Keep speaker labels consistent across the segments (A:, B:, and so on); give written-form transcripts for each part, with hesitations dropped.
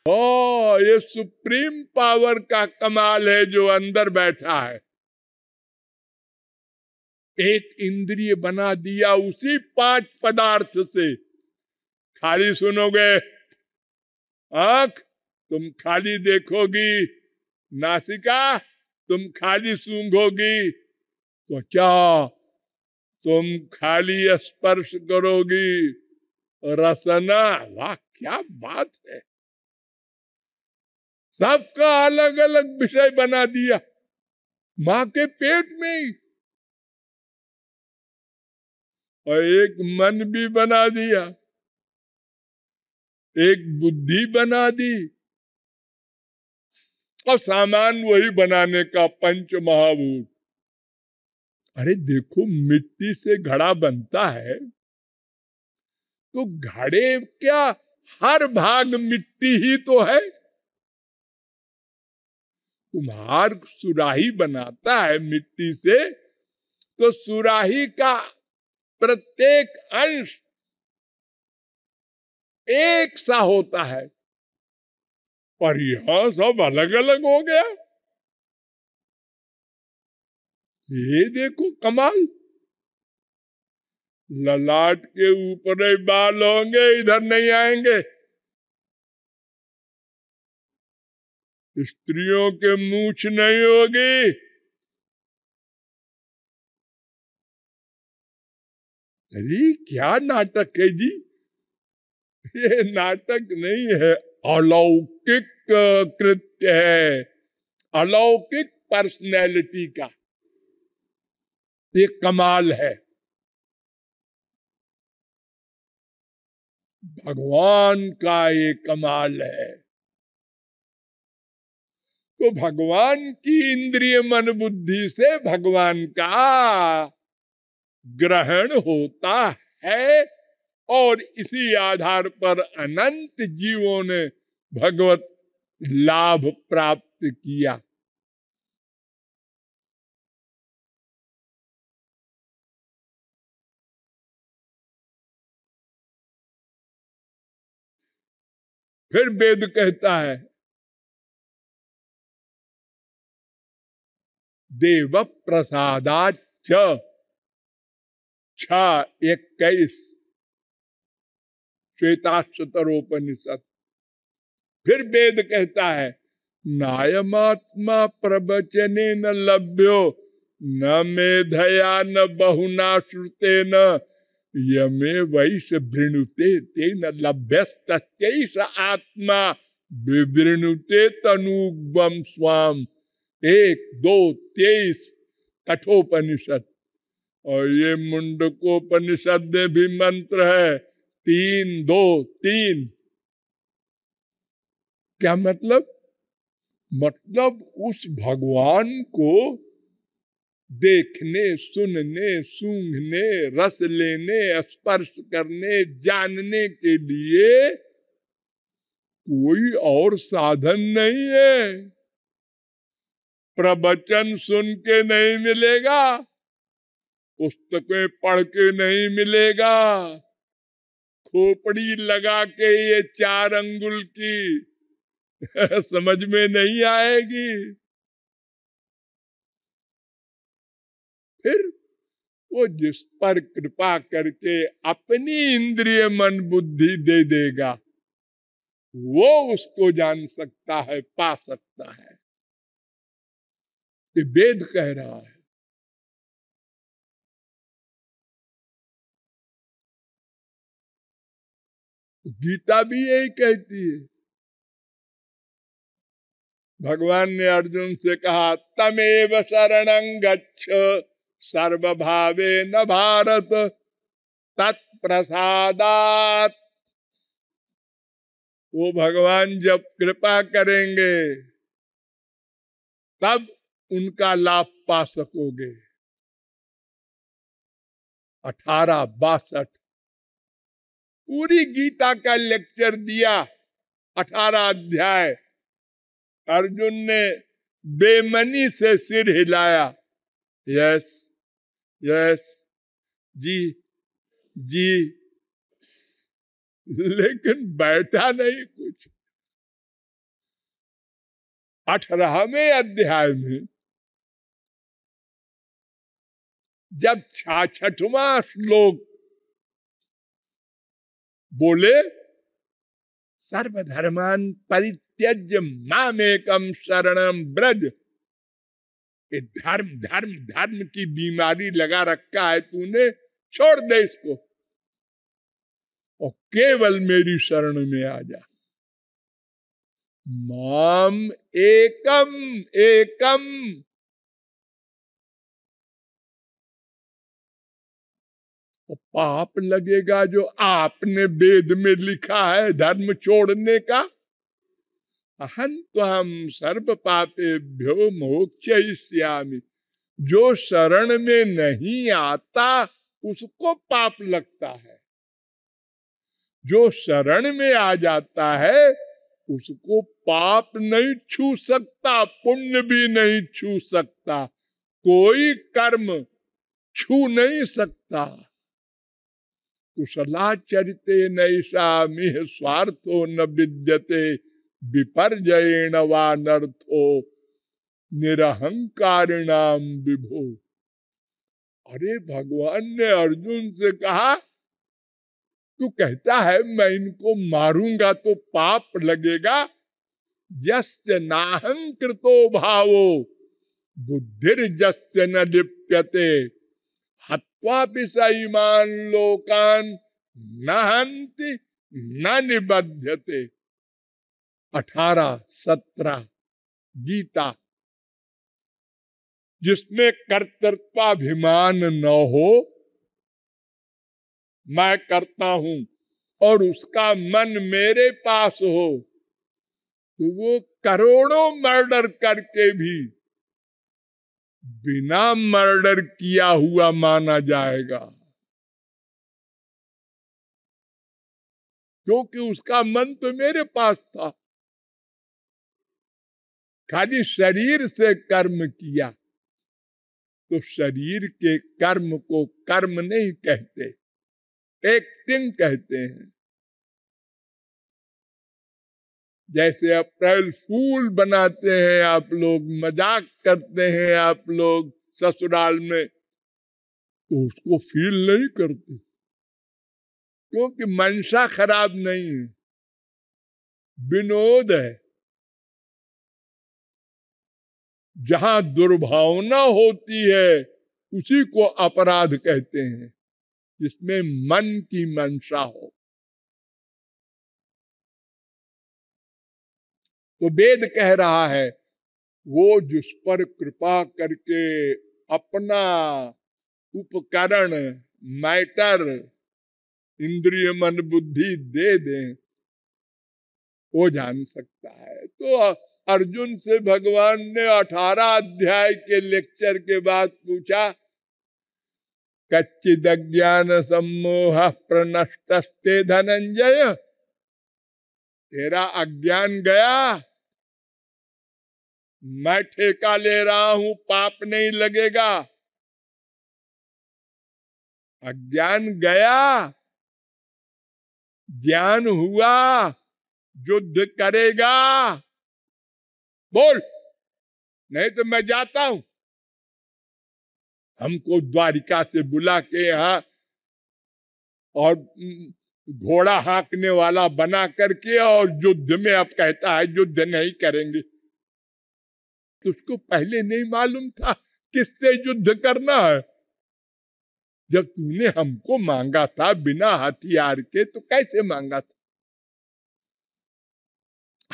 A: हो, ये supreme power का कमाल है जो अंदर बैठा है। एक इंद्रिय बना दिया उसी 5 पदार्थ से। खाली सुनोगे, आंख तुम खाली देखोगी, नासिका तुम खाली सूंघोगी, तो क्या तुम खाली स्पर्श करोगी, रसना, वाह क्या बात है। सबका अलग अलग विषय बना दिया मां के पेट में ही। और एक मन भी बना दिया, एक बुद्धि बना दी, और सामान वही बनाने का पंच महाभूत। अरे देखो, मिट्टी से घड़ा बनता है तो घड़े क्या हर भाग मिट्टी ही तो है। कुम्हार सुराही बनाता है मिट्टी से, तो सुराही का प्रत्येक अंश एक सा होता है, पर यहां सब अलग अलग हो गया। ये देखो कमाल। ललाट के ऊपर ही बाल होंगे, इधर नहीं आएंगे। स्त्रियों के मूछ नहीं होगी। अरे क्या नाटक है जी। ये नाटक नहीं है, अलौकिक कृत्य है, अलौकिक पर्सनैलिटी का ये कमाल है। भगवान का ये कमाल है। तो भगवान की इंद्रिय मन बुद्धि से भगवान का ग्रहण होता है, और इसी आधार पर अनंत जीवों ने भगवत लाभ प्राप्त किया। फिर वेद कहता है, देव प्रसादाच 6:21 श्वेताश्वतरोपनिषद। फिर वेद कहता है, नायमात्मा प्रवचने न लभ्यो न मेधया न बहुना श्रुते न यमे वैश वृणुते ते न लभ्यस्तैष आत्मा विवृणुते तनुग्वम स्वाम। 1-2-23 कठोपनिषद। और ये मुंडकोपनिषद में भी मंत्र है 3-2-3। क्या मतलब? मतलब उस भगवान को देखने, सुनने, सूंघने, रस लेने, स्पर्श करने, जानने के लिए कोई और साधन नहीं है। प्रवचन सुन के नहीं मिलेगा, पुस्तकें पढ़ के नहीं मिलेगा, खोपड़ी लगा के ये 4 अंगुल की समझ में नहीं आएगी। फिर वो जिस पर कृपा करके अपनी इंद्रिय मन बुद्धि दे देगा, वो उसको जान सकता है, पा सकता है। ये वेद कह रहा है। गीता भी यही कहती है। भगवान ने अर्जुन से कहा, तमेव शरणं गच्छ सर्वभावे न भारत तत्प्रसादात। वो भगवान जब कृपा करेंगे तब उनका लाभ पा सकोगे। 18-62 पूरी गीता का लेक्चर दिया, 18 अध्याय। अर्जुन ने बेमनी से सिर हिलाया, यस यस, जी जी, लेकिन बैठा नहीं कुछ। 18वें अध्याय में जब 66वां श्लोक बोले सर्वधर्मान परित्यज्य मामेकम शरणम ब्रज, ये धर्म धर्म धर्म की बीमारी लगा रखा है तूने, छोड़ दे इसको और केवल मेरी शरण में आ जा। माम एकम एकम, पाप लगेगा जो आपने वेद में लिखा है धर्म छोड़ने का। अहं त्वं सर्व पापेभ्यो मोक्षयिष्यामि, जो शरण में नहीं आता उसको पाप लगता है, जो शरण में आ जाता है उसको पाप नहीं छू सकता, पुण्य भी नहीं छू सकता, कोई कर्म छू नहीं सकता। कुशलाचरिते नैषामिह स्वार्थो न विद्यते, विपर्जयेण वा नर्थो निरहंकारिणाम विभो। अरे भगवान ने अर्जुन से कहा तू कहता है मैं इनको मारूंगा तो पाप लगेगा, यस्य नाहंकृतो भावो बुद्धिर्जस्य न लिप्यते, हत्वा विषयमान लोकान न हन्ति न निबध्यते। 18-17 गीता, जिसमें कर्तृत्वाभिमान न हो, मैं करता हूं और उसका मन मेरे पास हो, तो वो करोड़ों मर्डर करके भी बिना मर्डर किया हुआ माना जाएगा, क्योंकि उसका मन तो मेरे पास था। खाली शरीर से कर्म किया तो शरीर के कर्म को कर्म नहीं कहते, एक्टिंग कहते हैं। जैसे अप्रैल फूल बनाते हैं आप लोग, मजाक करते हैं आप लोग ससुराल में, तो उसको फील नहीं करते, क्योंकि मंशा खराब नहीं है, विनोद है। जहां दुर्भावना होती है उसी को अपराध कहते हैं, जिसमें मन की मंशा हो। तो वेद कह रहा है वो जिस पर कृपा करके अपना उपकरण, मैटर, इंद्रिय मन बुद्धि दे दें, वो जान सकता है। तो अर्जुन से भगवान ने 18 अध्याय के लेक्चर के बाद पूछा, कच्चिद ज्ञान सम्मोह प्रनष्टस्ते धनंजय, तेरा अज्ञान गया? मैं ठेका ले रहा हूं, पाप नहीं लगेगा। अज्ञान गया, ज्ञान हुआ, युद्ध करेगा? बोल, नहीं तो मैं जाता हूं। हमको द्वारिका से बुला के यहाँ और घोड़ा हाँकने वाला बना करके और युद्ध में अब कहता है युद्ध नहीं करेंगे। तुझको पहले नहीं मालूम था किससे युद्ध करना है? जब तूने हमको मांगा था बिना हथियार के, तो कैसे मांगा था?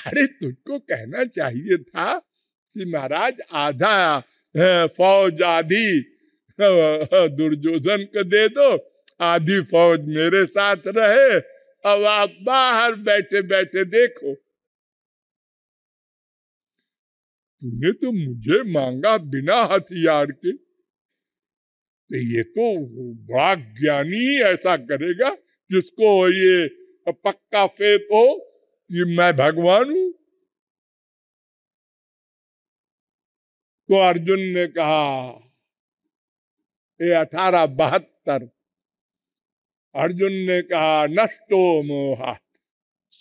A: अरे तुझको कहना चाहिए था कि महाराज आधा फौज आधी दुर्योधन को दे दो, आधी फौज मेरे साथ रहे, अब आप बाहर बैठे बैठे देखो। तूने तो मुझे मांगा बिना हथियार के, तो ये तो बड़ा ज्ञानी ऐसा करेगा जिसको ये पक्का फेथ हो कि मैं भगवान हूं। तो अर्जुन ने कहा, ये 18-72, अर्जुन ने कहा नष्टो मोह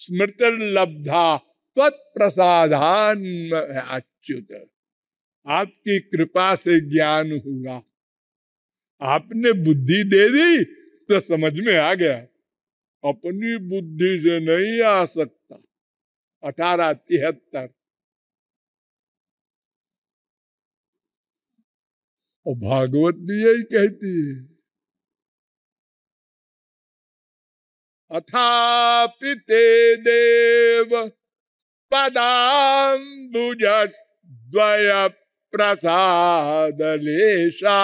A: स्मृतिर्लब्धा त्वत्प्रसादान अच्युत, आपकी कृपा से ज्ञान हुआ, आपने बुद्धि दे दी तो समझ में आ गया, अपनी बुद्धि से नहीं आ सकता। 1873। और भागवत भी यही कहती है, अथापि ते देव पदाम्बुज द्वय प्रसाद लेशा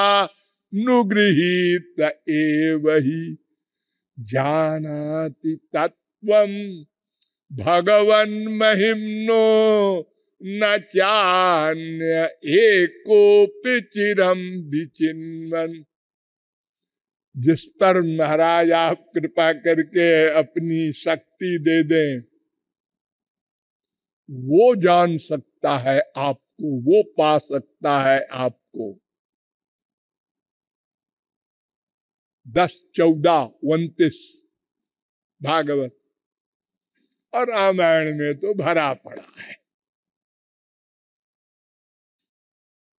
A: नुगृहीत एव हि जानाति तत्वं भगवन् महिम्नो न चान्य एकोपि चिरम विचिन्वन्। जिस पर महाराज आप कृपा करके अपनी शक्ति दे दें, वो जान सकता है आपको, वो पा सकता है आपको। 10, 14, 29 भागवत और रामायण में तो भरा पड़ा है।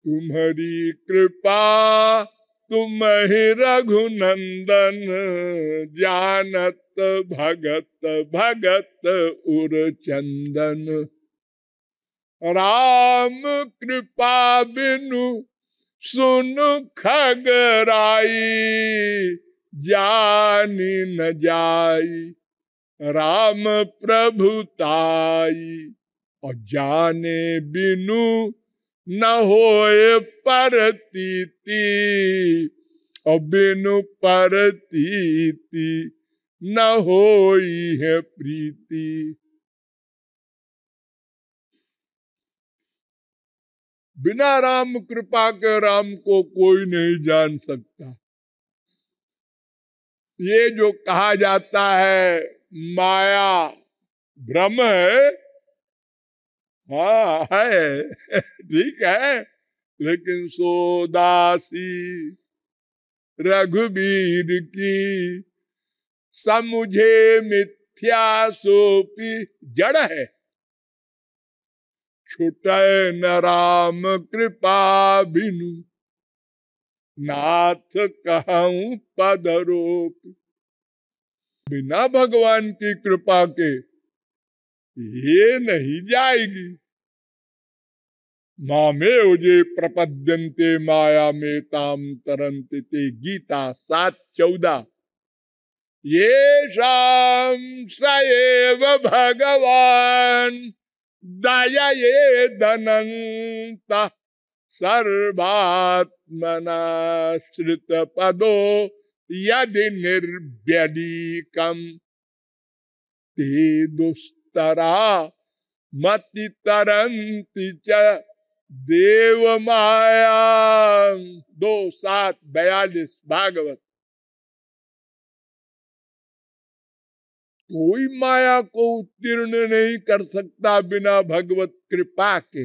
A: तुम्हारी कृपा तुम ही रघुनंदन, जानत भगत भगत उर चंदन। राम कृपा बिनु सुन खगराई, जानी न जाई राम प्रभुताई। और जाने बिनु न होए परतीति, और बिनु परतीति न होई है प्रीति। बिना राम कृपा के राम को कोई नहीं जान सकता। ये जो कहा जाता है माया भ्रम है, हाँ है ठीक है, लेकिन सोदासी रघुबीर की समुझे मिथ्या सोपी जड़ है। छुटे न राम कृपा बिनु, नाथ कहूं पदरोप। बिना भगवान की कृपा के ये नहीं जाएगी। मामे उजे प्रपद्यन्ते माया में ताम तरंते ते, गीता 7:14। ये शाम सएव भगवान दया ये दनंता, सर्वात्मनाश्रित पदो यदि निर्व्यदीकम। ते दुस्तरा मति तरंति च देव माया। 2:7-42 भागवत। कोई माया को उत्तीर्ण नहीं कर सकता बिना भगवत कृपा के।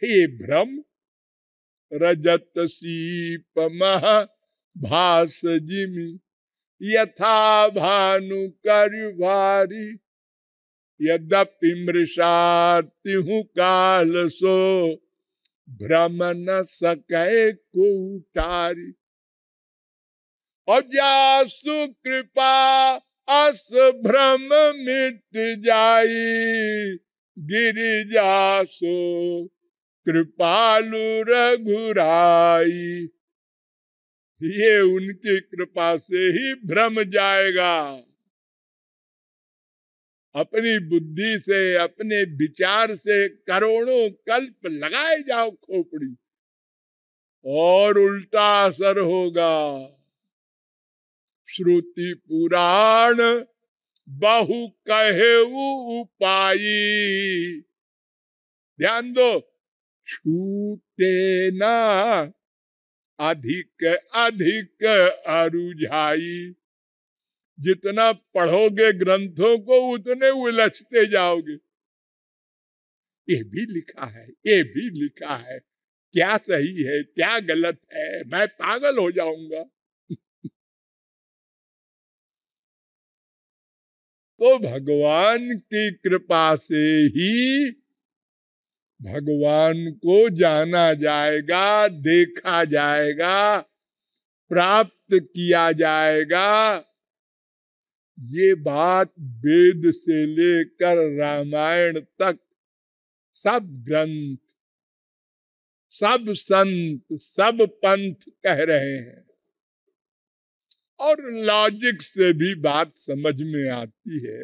A: हे भ्रम रजत सीप महा भास जिमि, यथा भानु करभारी। यद्यपि मृषाति काल सो, भ्रम न सके को उतारी। और जासु कृपा अस भ्रम मिट जाई, गिरि जासो कृपालु रघुराई। ये उनकी कृपा से ही भ्रम जाएगा। अपनी बुद्धि से, अपने विचार से करोड़ों कल्प लगाए जाओ खोपड़ी, और उल्टा असर होगा। श्रुति पुराण बहु कहे उपाई, ध्यान दो, छूटे ना अधिक अधिक अरुझाई। जितना पढ़ोगे ग्रंथों को उतने उलझते जाओगे। ये भी लिखा है, ये भी लिखा है, क्या सही है क्या गलत है, मैं पागल हो जाऊंगा। तो भगवान की कृपा से ही भगवान को जाना जाएगा, देखा जाएगा, प्राप्त किया जाएगा। ये बात वेद से लेकर रामायण तक सब ग्रंथ, सब संत, सब पंथ कह रहे हैं। और लॉजिक से भी बात समझ में आती है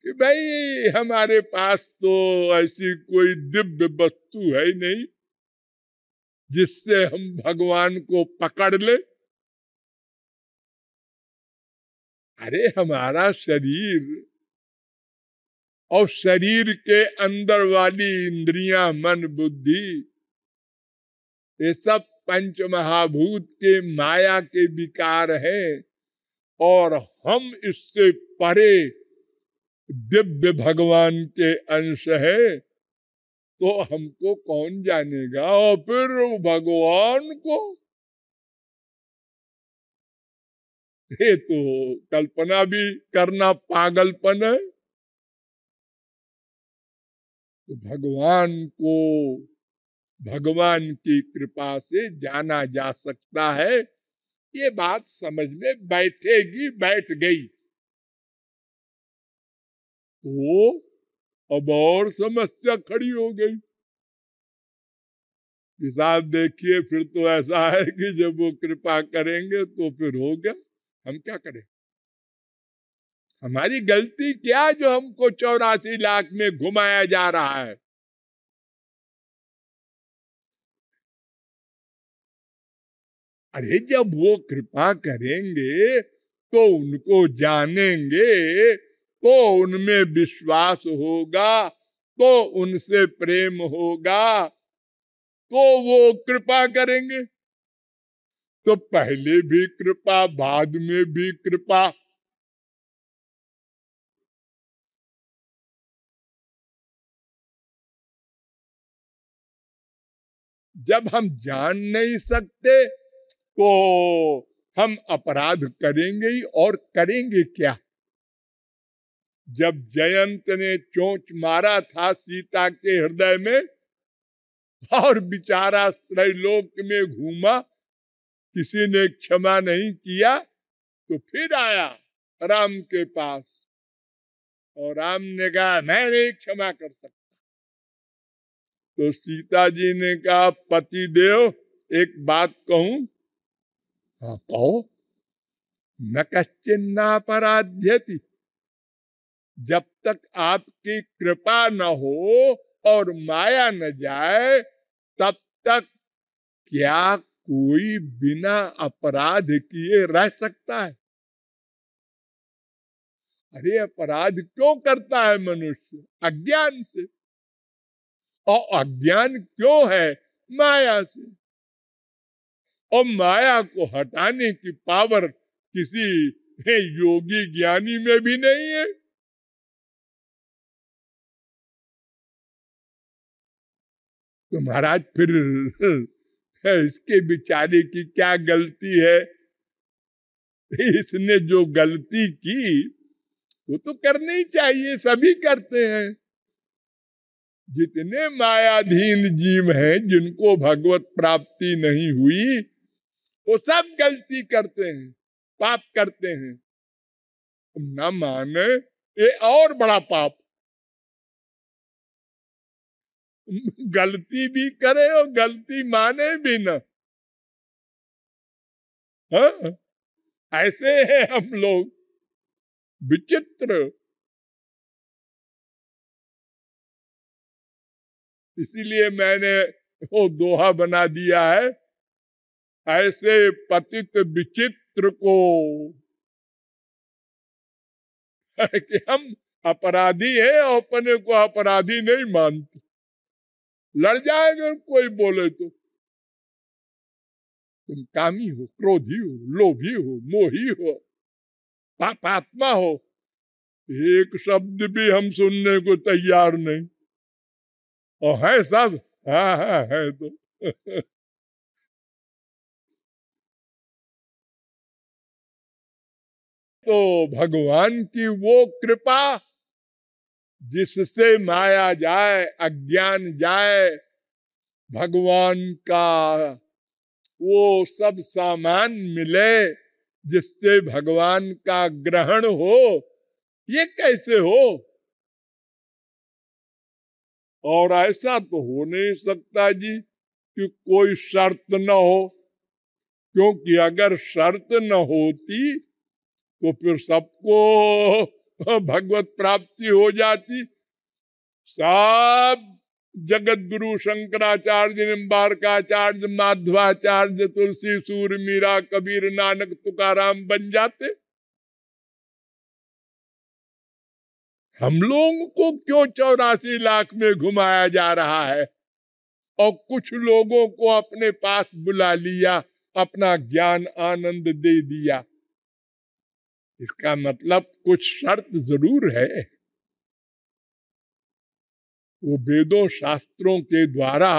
A: कि भाई हमारे पास तो ऐसी कोई दिव्य वस्तु है ही नहीं जिससे हम भगवान को पकड़ ले। अरे हमारा शरीर और शरीर के अंदर वाली इंद्रियां, मन, बुद्धि, ये सब पंच महाभूत के माया के विकार है और हम इससे परे दिव्य भगवान के अंश है, तो हमको कौन जानेगा। और फिर भगवान को, ये तो कल्पना भी करना पागलपन है। तो भगवान को भगवान की कृपा से जाना जा सकता है, ये बात समझ में बैठेगी, बैठ गई तो अब और समस्या खड़ी हो गई। साहब देखिए, फिर तो ऐसा है कि जब वो कृपा करेंगे तो फिर हो गया, हम क्या करें। हमारी गलती क्या जो हमको 84 लाख में घुमाया जा रहा है। अरे जब वो कृपा करेंगे तो उनको जानेंगे, तो उनमें विश्वास होगा, तो उनसे प्रेम होगा, तो वो कृपा करेंगे। तो पहले भी कृपा, बाद में भी कृपा। जब हम जान नहीं सकते तो हम अपराध करेंगे ही, और करेंगे क्या। जब जयंत ने चोंच मारा था सीता के हृदय में और बेचारा त्रैलोक में घूमा, किसी ने क्षमा नहीं किया, तो फिर आया राम के पास और राम ने कहा मैं नहीं क्षमा कर सकता। तो सीता जी ने कहा पति देव एक बात कहूं। हाँ कहो। न कश्चिन्नापराध्यति, जब तक आपकी कृपा न हो और माया न जाए तब तक क्या कोई बिना अपराध किए रह सकता है। अरे अपराध क्यों करता है मनुष्य? अज्ञान से। और अज्ञान क्यों है? माया से। और माया को हटाने की पावर किसी योगी ज्ञानी में भी नहीं है। तो महाराज फिर इसके बेचारे की क्या गलती है? इसने जो गलती की वो तो करनी चाहिए, सभी करते हैं। जितने मायाधीन जीव हैं जिनको भगवत प्राप्ति नहीं हुई, वो सब गलती करते हैं, पाप करते हैं। न माने ये और बड़ा पाप। गलती भी करे और गलती माने भी न। हाँ? ऐसे हैं हम लोग, विचित्र। इसीलिए मैंने वो दोहा बना दिया है, ऐसे पतित विचित्र को कि हम अपराधी हैं और अपने को अपराधी नहीं मानते। लड़ जाएंगे कोई बोले तो। तुम कामी हो, क्रोधी हो, लोभी हो, मोही हो, पापात्मा हो, एक शब्द भी हम सुनने को तैयार नहीं। और है सब। हाँ हाँ है तो तो भगवान की वो कृपा जिससे माया जाए, अज्ञान जाए, भगवान का वो सब सामान मिले जिससे भगवान का ग्रहण हो, ये कैसे हो? और ऐसा तो हो नहीं सकता जी कि कोई शर्त न हो, क्योंकि अगर शर्त न होती तो फिर सबको भगवत प्राप्ति हो जाती। सब जगत गुरु शंकराचार्य, निम्बारकाचार्य, माधवाचार्य, तुलसी, सूर, मीरा, कबीर, नानक, तुकाराम बन जाते। हम लोगों को क्यों 84 लाख में घुमाया जा रहा है और कुछ लोगों को अपने पास बुला लिया, अपना ज्ञान आनंद दे दिया? इसका मतलब कुछ शर्त जरूर है। वो वेदों शास्त्रों के द्वारा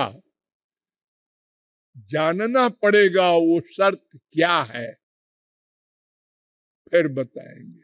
A: जानना पड़ेगा वो शर्त क्या है, फिर बताएंगे।